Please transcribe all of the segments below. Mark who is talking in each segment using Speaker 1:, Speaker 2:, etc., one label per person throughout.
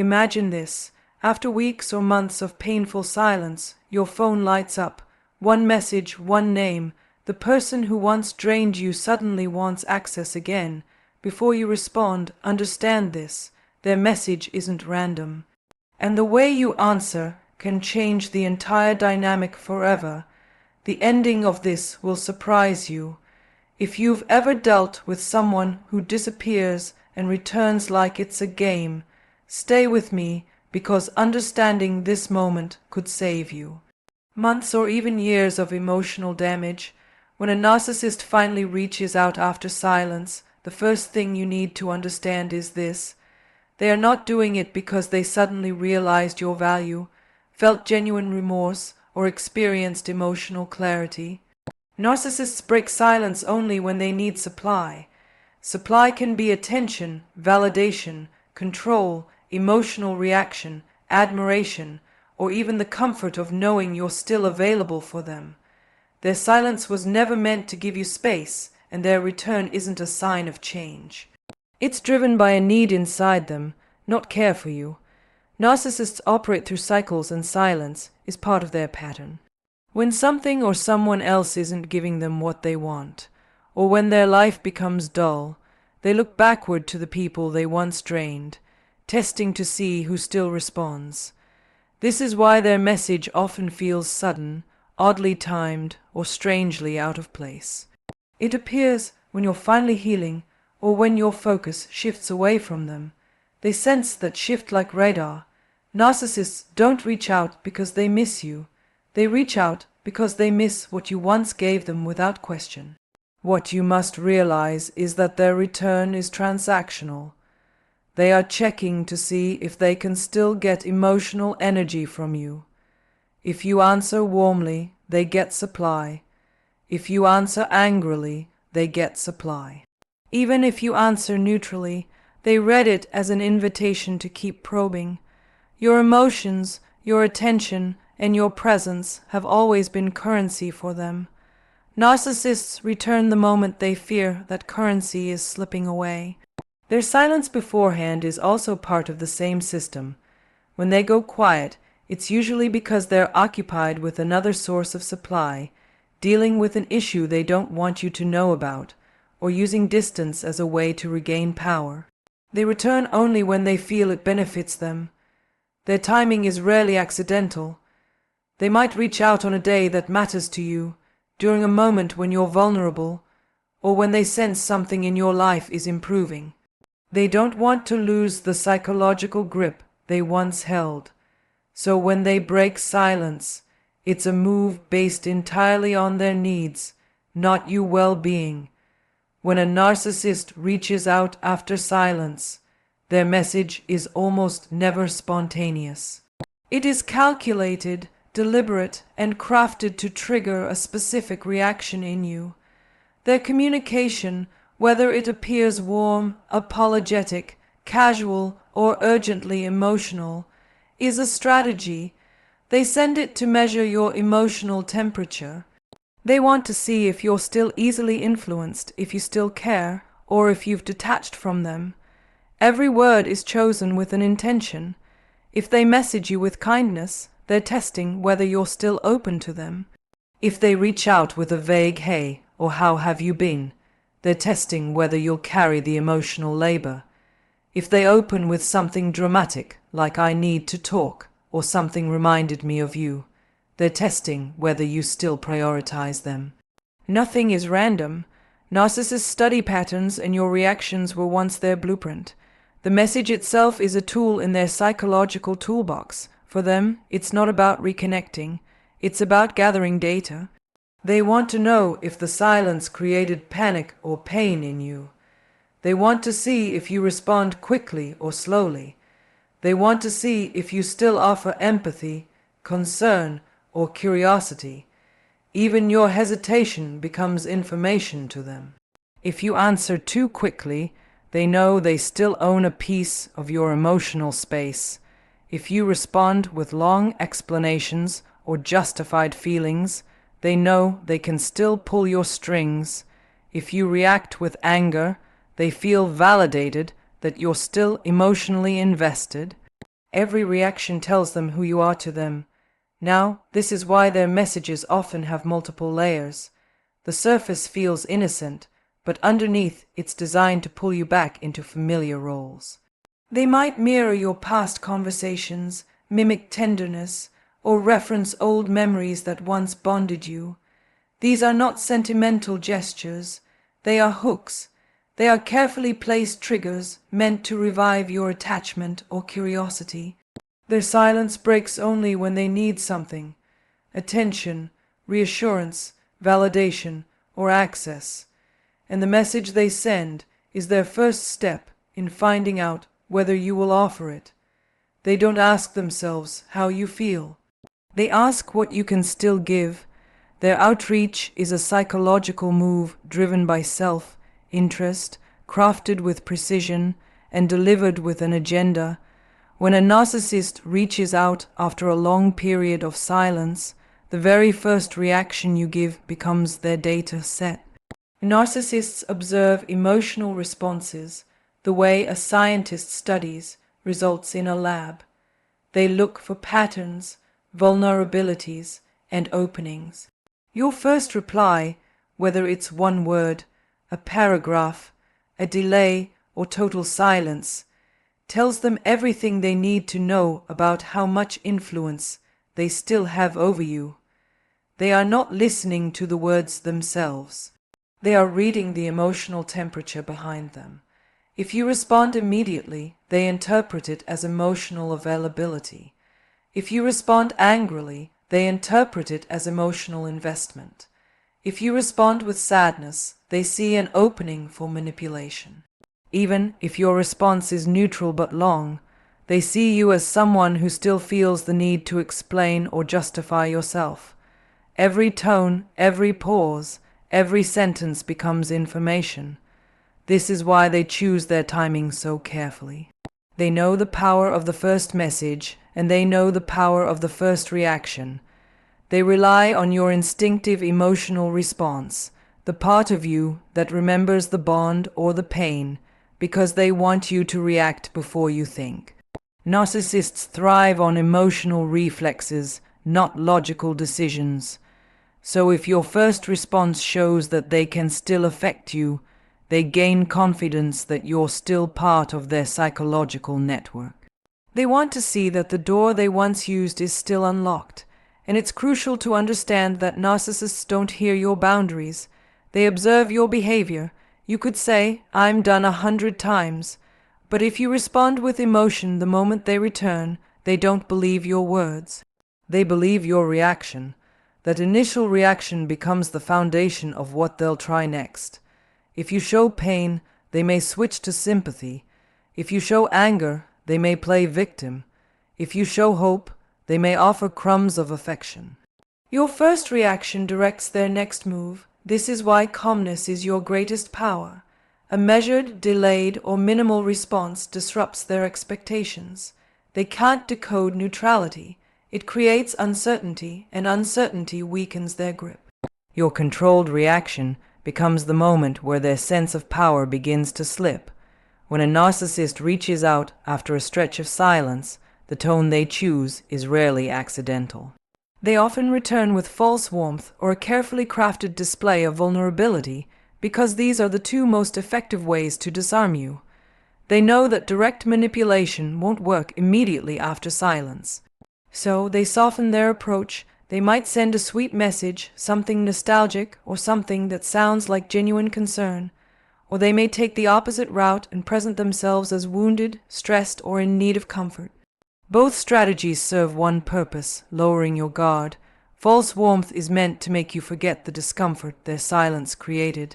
Speaker 1: Imagine this. After weeks or months of painful silence, your phone lights up. One message, one name. The person who once drained you suddenly wants access again. Before you respond, understand this. Their message isn't random. And the way you answer can change the entire dynamic forever. The ending of this will surprise you. If you've ever dealt with someone who disappears and returns like it's a game, stay with me, because understanding this moment could save you. Months or even years of emotional damage. When a narcissist finally reaches out after silence, the first thing you need to understand is this. They are not doing it because they suddenly realized your value, felt genuine remorse, or experienced emotional clarity. Narcissists break silence only when they need supply. Supply can be attention, validation, control, emotional reaction, admiration, or even the comfort of knowing you're still available for them. Their silence was never meant to give you space, and their return isn't a sign of change. It's driven by a need inside them, not care for you. Narcissists operate through cycles, and silence is part of their pattern. When something or someone else isn't giving them what they want, or when their life becomes dull, they look backward to the people they once drained, testing to see who still responds. This is why their message often feels sudden, oddly timed, or strangely out of place. It appears when you're finally healing, or when your focus shifts away from them. They sense that shift like radar. Narcissists don't reach out because they miss you. They reach out because they miss what you once gave them without question. What you must realize is that their return is transactional. They are checking to see if they can still get emotional energy from you. If you answer warmly, they get supply. If you answer angrily, they get supply. Even if you answer neutrally, they read it as an invitation to keep probing. Your emotions, your attention, and your presence have always been currency for them. Narcissists return the moment they fear that currency is slipping away. Their silence beforehand is also part of the same system. When they go quiet, it's usually because they're occupied with another source of supply, dealing with an issue they don't want you to know about, or using distance as a way to regain power. They return only when they feel it benefits them. Their timing is rarely accidental. They might reach out on a day that matters to you, during a moment when you're vulnerable, or when they sense something in your life is improving. They don't want to lose the psychological grip they once held. So when they break silence, it's a move based entirely on their needs, not your well-being. When a narcissist reaches out after silence, their message is almost never spontaneous. It is calculated, deliberate, and crafted to trigger a specific reaction in you. Their communication, whether it appears warm, apologetic, casual, or urgently emotional, is a strategy. They send it to measure your emotional temperature. They want to see if you're still easily influenced, if you still care, or if you've detached from them. Every word is chosen with an intention. If they message you with kindness, they're testing whether you're still open to them. If they reach out with a vague "hey" or "how have you been," they're testing whether you'll carry the emotional labor. If they open with something dramatic, like "I need to talk," or "something reminded me of you," they're testing whether you still prioritize them. Nothing is random. Narcissists study patterns, and your reactions were once their blueprint. The message itself is a tool in their psychological toolbox. For them, it's not about reconnecting. It's about gathering data. They want to know if the silence created panic or pain in you. They want to see if you respond quickly or slowly. They want to see if you still offer empathy, concern, or curiosity. Even your hesitation becomes information to them. If you answer too quickly, they know they still own a piece of your emotional space. If you respond with long explanations or justified feelings, they know they can still pull your strings. If you react with anger, they feel validated that you're still emotionally invested. Every reaction tells them who you are to them. Now, this is why their messages often have multiple layers. The surface feels innocent, but underneath it's designed to pull you back into familiar roles. They might mirror your past conversations, mimic tenderness, or reference old memories that once bonded you. These are not sentimental gestures. They are hooks. They are carefully placed triggers meant to revive your attachment or curiosity. Their silence breaks only when they need something: attention, reassurance, validation, or access. And the message they send is their first step in finding out whether you will offer it. They don't ask themselves how you feel. They ask what you can still give. Their outreach is a psychological move driven by self-interest, crafted with precision, and delivered with an agenda. When a narcissist reaches out after a long period of silence, the very first reaction you give becomes their data set. Narcissists observe emotional responses the way a scientist studies results in a lab. They look for patterns, vulnerabilities, and openings. Your first reply, whether it's one word, a paragraph, a delay, or total silence, tells them everything they need to know about how much influence they still have over you. They are not listening to the words themselves. They are reading the emotional temperature behind them. If you respond immediately, they interpret it as emotional availability. If you respond angrily, they interpret it as emotional investment. If you respond with sadness, they see an opening for manipulation. Even if your response is neutral but long, they see you as someone who still feels the need to explain or justify yourself. Every tone, every pause, every sentence becomes information. This is why they choose their timing so carefully. They know the power of the first message, and they know the power of the first reaction. They rely on your instinctive emotional response, the part of you that remembers the bond or the pain, because they want you to react before you think. Narcissists thrive on emotional reflexes, not logical decisions. So if your first response shows that they can still affect you, they gain confidence that you're still part of their psychological network. They want to see that the door they once used is still unlocked, and it's crucial to understand that narcissists don't hear your boundaries. They observe your behavior. You could say, "I'm done 100 times," but if you respond with emotion the moment they return, they don't believe your words. They believe your reaction. That initial reaction becomes the foundation of what they'll try next. If you show pain, they may switch to sympathy. If you show anger, they may play victim. If you show hope, they may offer crumbs of affection. Your first reaction directs their next move. This is why calmness is your greatest power. A measured, delayed, or minimal response disrupts their expectations. They can't decode neutrality. It creates uncertainty, and uncertainty weakens their grip. Your controlled reaction becomes the moment where their sense of power begins to slip. When a narcissist reaches out after a stretch of silence, the tone they choose is rarely accidental. They often return with false warmth or a carefully crafted display of vulnerability, because these are the two most effective ways to disarm you. They know that direct manipulation won't work immediately after silence. So they soften their approach. They might send a sweet message, something nostalgic, or something that sounds like genuine concern. Or they may take the opposite route and present themselves as wounded, stressed, or in need of comfort. Both strategies serve one purpose: lowering your guard. False warmth is meant to make you forget the discomfort their silence created.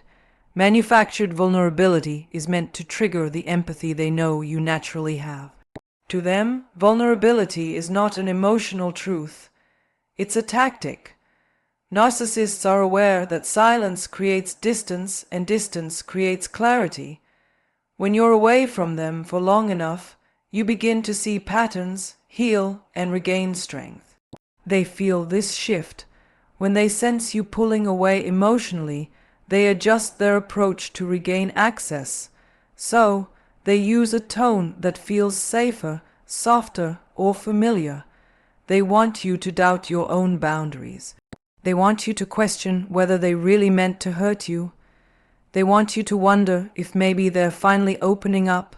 Speaker 1: Manufactured vulnerability is meant to trigger the empathy they know you naturally have. To them, vulnerability is not an emotional truth. It's a tactic. Narcissists are aware that silence creates distance, and distance creates clarity. When you're away from them for long enough, you begin to see patterns, heal, and regain strength. They feel this shift. When they sense you pulling away emotionally, they adjust their approach to regain access. So, they use a tone that feels safer, softer, or familiar. They want you to doubt your own boundaries. They want you to question whether they really meant to hurt you. They want you to wonder if maybe they're finally opening up.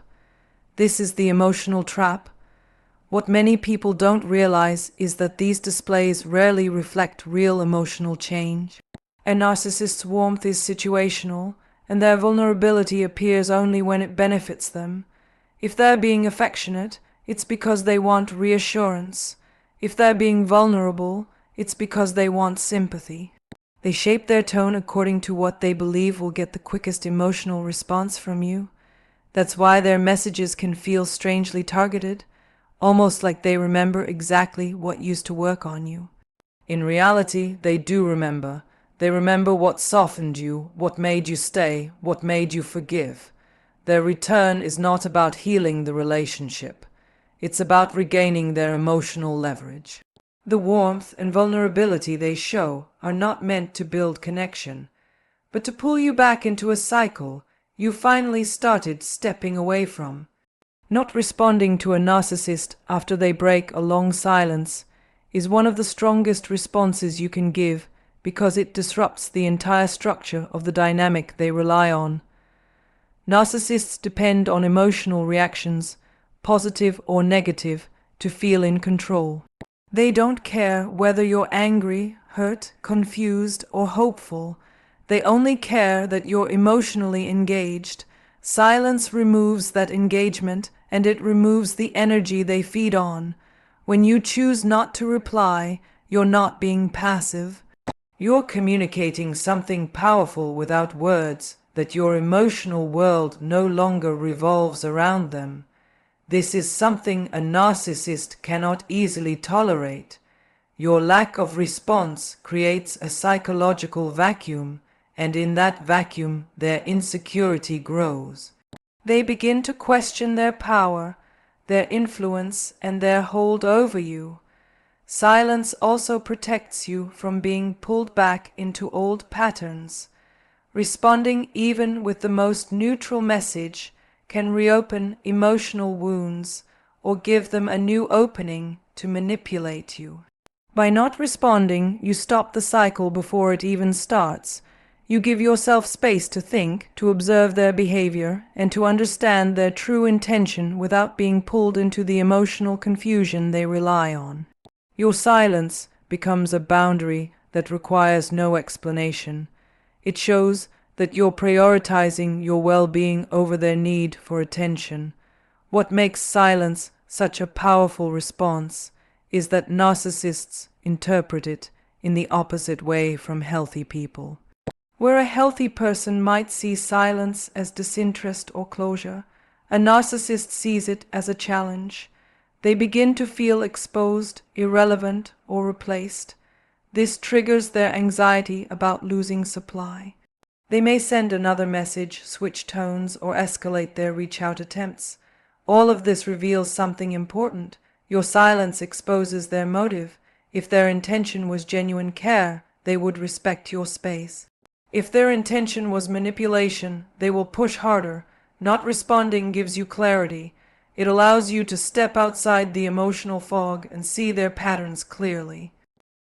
Speaker 1: This is the emotional trap. What many people don't realize is that these displays rarely reflect real emotional change. A narcissist's warmth is situational, and their vulnerability appears only when it benefits them. If they're being affectionate, it's because they want reassurance. If they're being vulnerable, it's because they want sympathy. They shape their tone according to what they believe will get the quickest emotional response from you. That's why their messages can feel strangely targeted, almost like they remember exactly what used to work on you. In reality, they do remember. They remember what softened you, what made you stay, what made you forgive. Their return is not about healing the relationship. It's about regaining their emotional leverage. The warmth and vulnerability they show are not meant to build connection, but to pull you back into a cycle you finally started stepping away from. Not responding to a narcissist after they break a long silence is one of the strongest responses you can give because it disrupts the entire structure of the dynamic they rely on. Narcissists depend on emotional reactions, positive or negative, to feel in control. They don't care whether you're angry, hurt, confused, or hopeful. They only care that you're emotionally engaged. Silence removes that engagement, and it removes the energy they feed on. When you choose not to reply, you're not being passive. You're communicating something powerful without words, that your emotional world no longer revolves around them. This is something a narcissist cannot easily tolerate. Your lack of response creates a psychological vacuum, and in that vacuum their insecurity grows. They begin to question their power, their influence, and their hold over you. Silence also protects you from being pulled back into old patterns. Responding even with the most neutral message can reopen emotional wounds or give them a new opening to manipulate you. By not responding, you stop the cycle before it even starts. You give yourself space to think, to observe their behavior, and to understand their true intention without being pulled into the emotional confusion they rely on. Your silence becomes a boundary that requires no explanation. It shows that you're prioritizing your well-being over their need for attention. What makes silence such a powerful response is that narcissists interpret it in the opposite way from healthy people. Where a healthy person might see silence as disinterest or closure, a narcissist sees it as a challenge. They begin to feel exposed, irrelevant, or replaced. This triggers their anxiety about losing supply. They may send another message, switch tones, or escalate their reach-out attempts. All of this reveals something important. Your silence exposes their motive. If their intention was genuine care, they would respect your space. If their intention was manipulation, they will push harder. Not responding gives you clarity. It allows you to step outside the emotional fog and see their patterns clearly.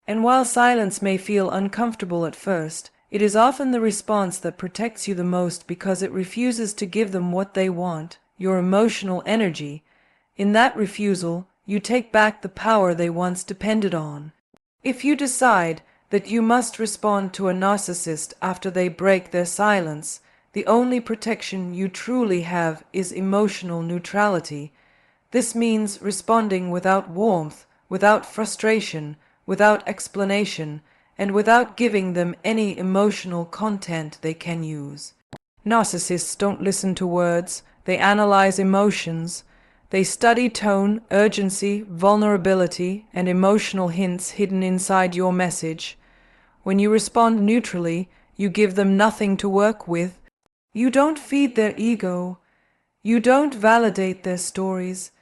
Speaker 1: And while silence may feel uncomfortable at first, it is often the response that protects you the most because it refuses to give them what they want, your emotional energy. In that refusal, you take back the power they once depended on. If you decide that you must respond to a narcissist after they break their silence, the only protection you truly have is emotional neutrality. This means responding without warmth, without frustration, without explanation, and without giving them any emotional content they can use. Narcissists don't listen to words, they analyze emotions. They study tone, urgency, vulnerability, and emotional hints hidden inside your message. When you respond neutrally, you give them nothing to work with. You don't feed their ego. You don't validate their stories.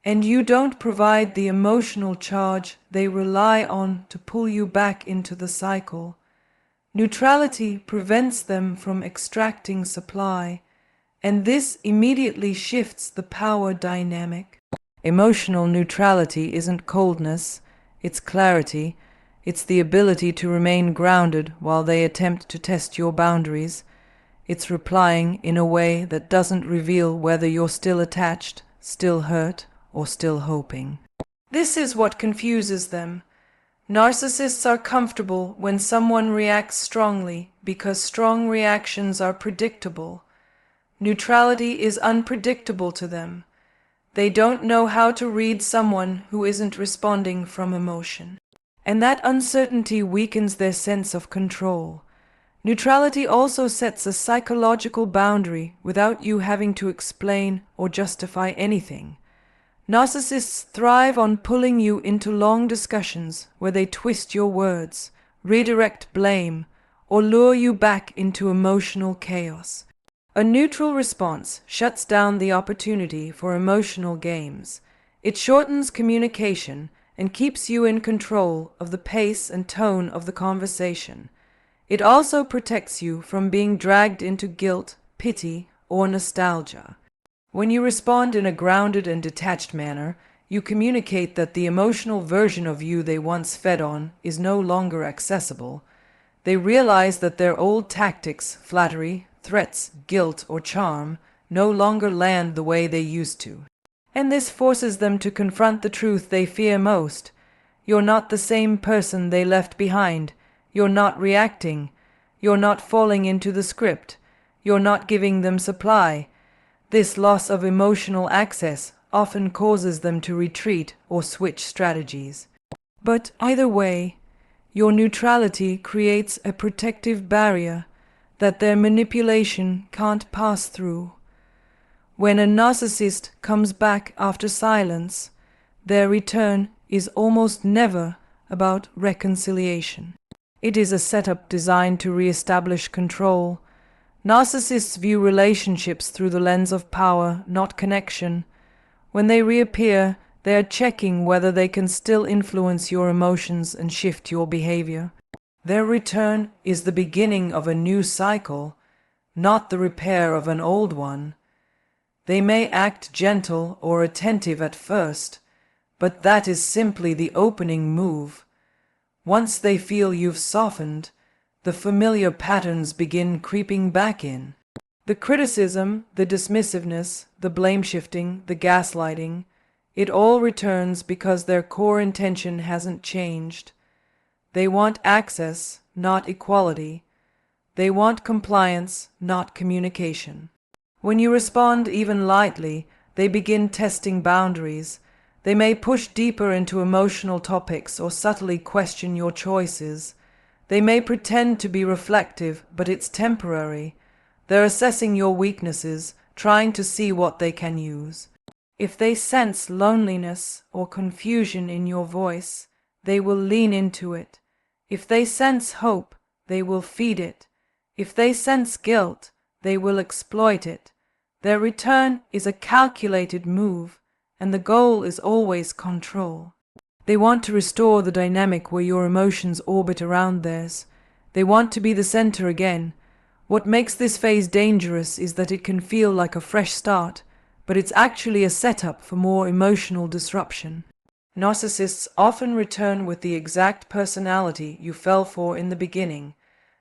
Speaker 1: And you don't provide the emotional charge they rely on to pull you back into the cycle. Neutrality prevents them from extracting supply, and this immediately shifts the power dynamic. Emotional neutrality isn't coldness, it's clarity. It's the ability to remain grounded while they attempt to test your boundaries. It's replying in a way that doesn't reveal whether you're still attached, still hurt, or still hoping. This is what confuses them. Narcissists are comfortable when someone reacts strongly because strong reactions are predictable. Neutrality is unpredictable to them. They don't know how to read someone who isn't responding from emotion. And that uncertainty weakens their sense of control. Neutrality also sets a psychological boundary without you having to explain or justify anything. Narcissists thrive on pulling you into long discussions where they twist your words, redirect blame, or lure you back into emotional chaos. A neutral response shuts down the opportunity for emotional games. It shortens communication and keeps you in control of the pace and tone of the conversation. It also protects you from being dragged into guilt, pity, or nostalgia. When you respond in a grounded and detached manner, you communicate that the emotional version of you they once fed on is no longer accessible. They realize that their old tactics, flattery, threats, guilt, or charm, no longer land the way they used to. And this forces them to confront the truth they fear most. You're not the same person they left behind. You're not reacting. You're not falling into the script. You're not giving them supply. This loss of emotional access often causes them to retreat or switch strategies. But either way, your neutrality creates a protective barrier that their manipulation can't pass through. When a narcissist comes back after silence, their return is almost never about reconciliation. It is a setup designed to re-establish control. Narcissists view relationships through the lens of power, not connection. When they reappear, they are checking whether they can still influence your emotions and shift your behavior. Their return is the beginning of a new cycle, not the repair of an old one. They may act gentle or attentive at first, but that is simply the opening move. Once they feel you've softened, the familiar patterns begin creeping back in. The criticism, the dismissiveness, the blame-shifting, the gaslighting, it all returns because their core intention hasn't changed. They want access, not equality. They want compliance, not communication. When you respond even lightly, they begin testing boundaries. They may push deeper into emotional topics or subtly question your choices. They may pretend to be reflective, but it's temporary. They're assessing your weaknesses, trying to see what they can use. If they sense loneliness or confusion in your voice, they will lean into it. If they sense hope, they will feed it. If they sense guilt, they will exploit it. Their return is a calculated move, and the goal is always control. They want to restore the dynamic where your emotions orbit around theirs. They want to be the center again. What makes this phase dangerous is that it can feel like a fresh start, but it's actually a setup for more emotional disruption. Narcissists often return with the exact personality you fell for in the beginning.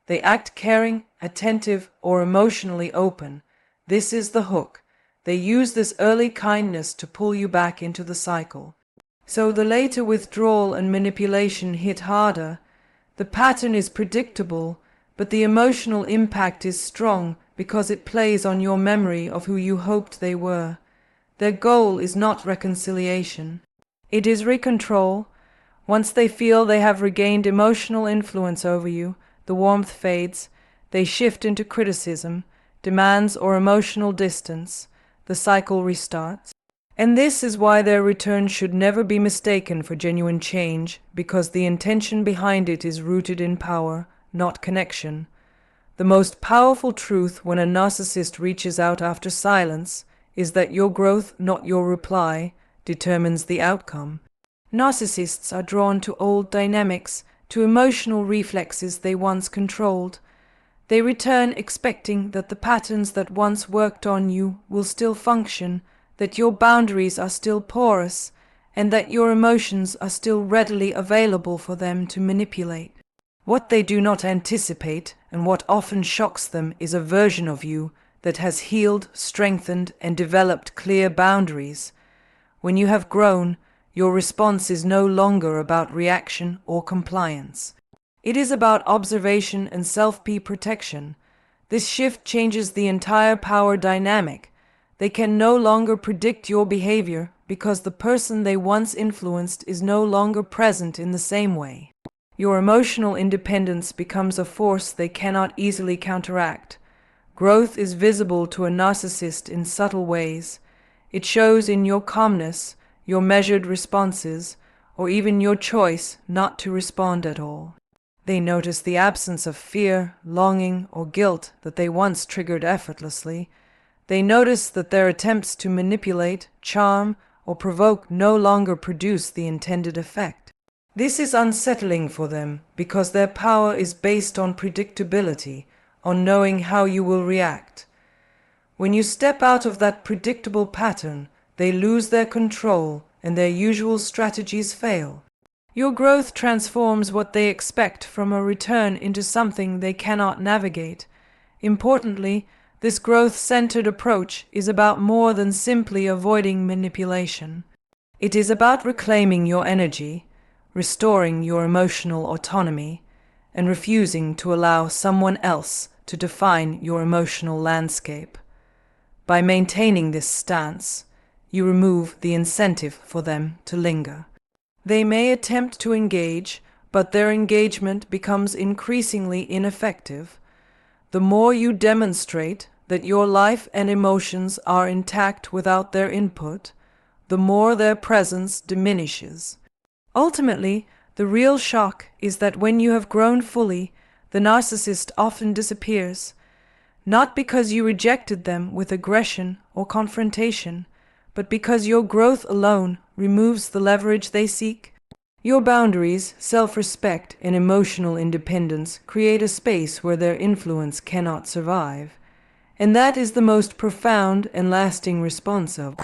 Speaker 1: They act caring, attentive, or emotionally open. This is the hook. They use this early kindness to pull you back into the cycle. So the later withdrawal and manipulation hit harder. The pattern is predictable, but the emotional impact is strong because it plays on your memory of who you hoped they were. Their goal is not reconciliation. It is recontrol. Once they feel they have regained emotional influence over you, the warmth fades, they shift into criticism, demands, or emotional distance. The cycle restarts. And this is why their return should never be mistaken for genuine change, because the intention behind it is rooted in power, not connection. The most powerful truth when a narcissist reaches out after silence is that your growth, not your reply, determines the outcome. Narcissists are drawn to old dynamics, to emotional reflexes they once controlled. They return expecting that the patterns that once worked on you will still function, that your boundaries are still porous, and that your emotions are still readily available for them to manipulate. What they do not anticipate, and what often shocks them, is a version of you that has healed, strengthened, and developed clear boundaries. When you have grown, your response is no longer about reaction or compliance. It is about observation and self-protection. This shift changes the entire power dynamic. They can no longer predict your behavior because the person they once influenced is no longer present in the same way. Your emotional independence becomes a force they cannot easily counteract. Growth is visible to a narcissist in subtle ways. It shows in your calmness, your measured responses, or even your choice not to respond at all. They notice the absence of fear, longing, or guilt that they once triggered effortlessly. They notice that their attempts to manipulate, charm, or provoke no longer produce the intended effect. This is unsettling for them because their power is based on predictability, on knowing how you will react. When you step out of that predictable pattern, they lose their control and their usual strategies fail. Your growth transforms what they expect from a return into something they cannot navigate. Importantly, this growth-centered approach is about more than simply avoiding manipulation. It is about reclaiming your energy, restoring your emotional autonomy, and refusing to allow someone else to define your emotional landscape. By maintaining this stance, you remove the incentive for them to linger. They may attempt to engage, but their engagement becomes increasingly ineffective. The more you demonstrate that your life and emotions are intact without their input, the more their presence diminishes. Ultimately, the real shock is that when you have grown fully, the narcissist often disappears, not because you rejected them with aggression or confrontation, but because your growth alone removes the leverage they seek. Your boundaries, self-respect, and emotional independence create a space where their influence cannot survive. And that is the most profound and lasting response of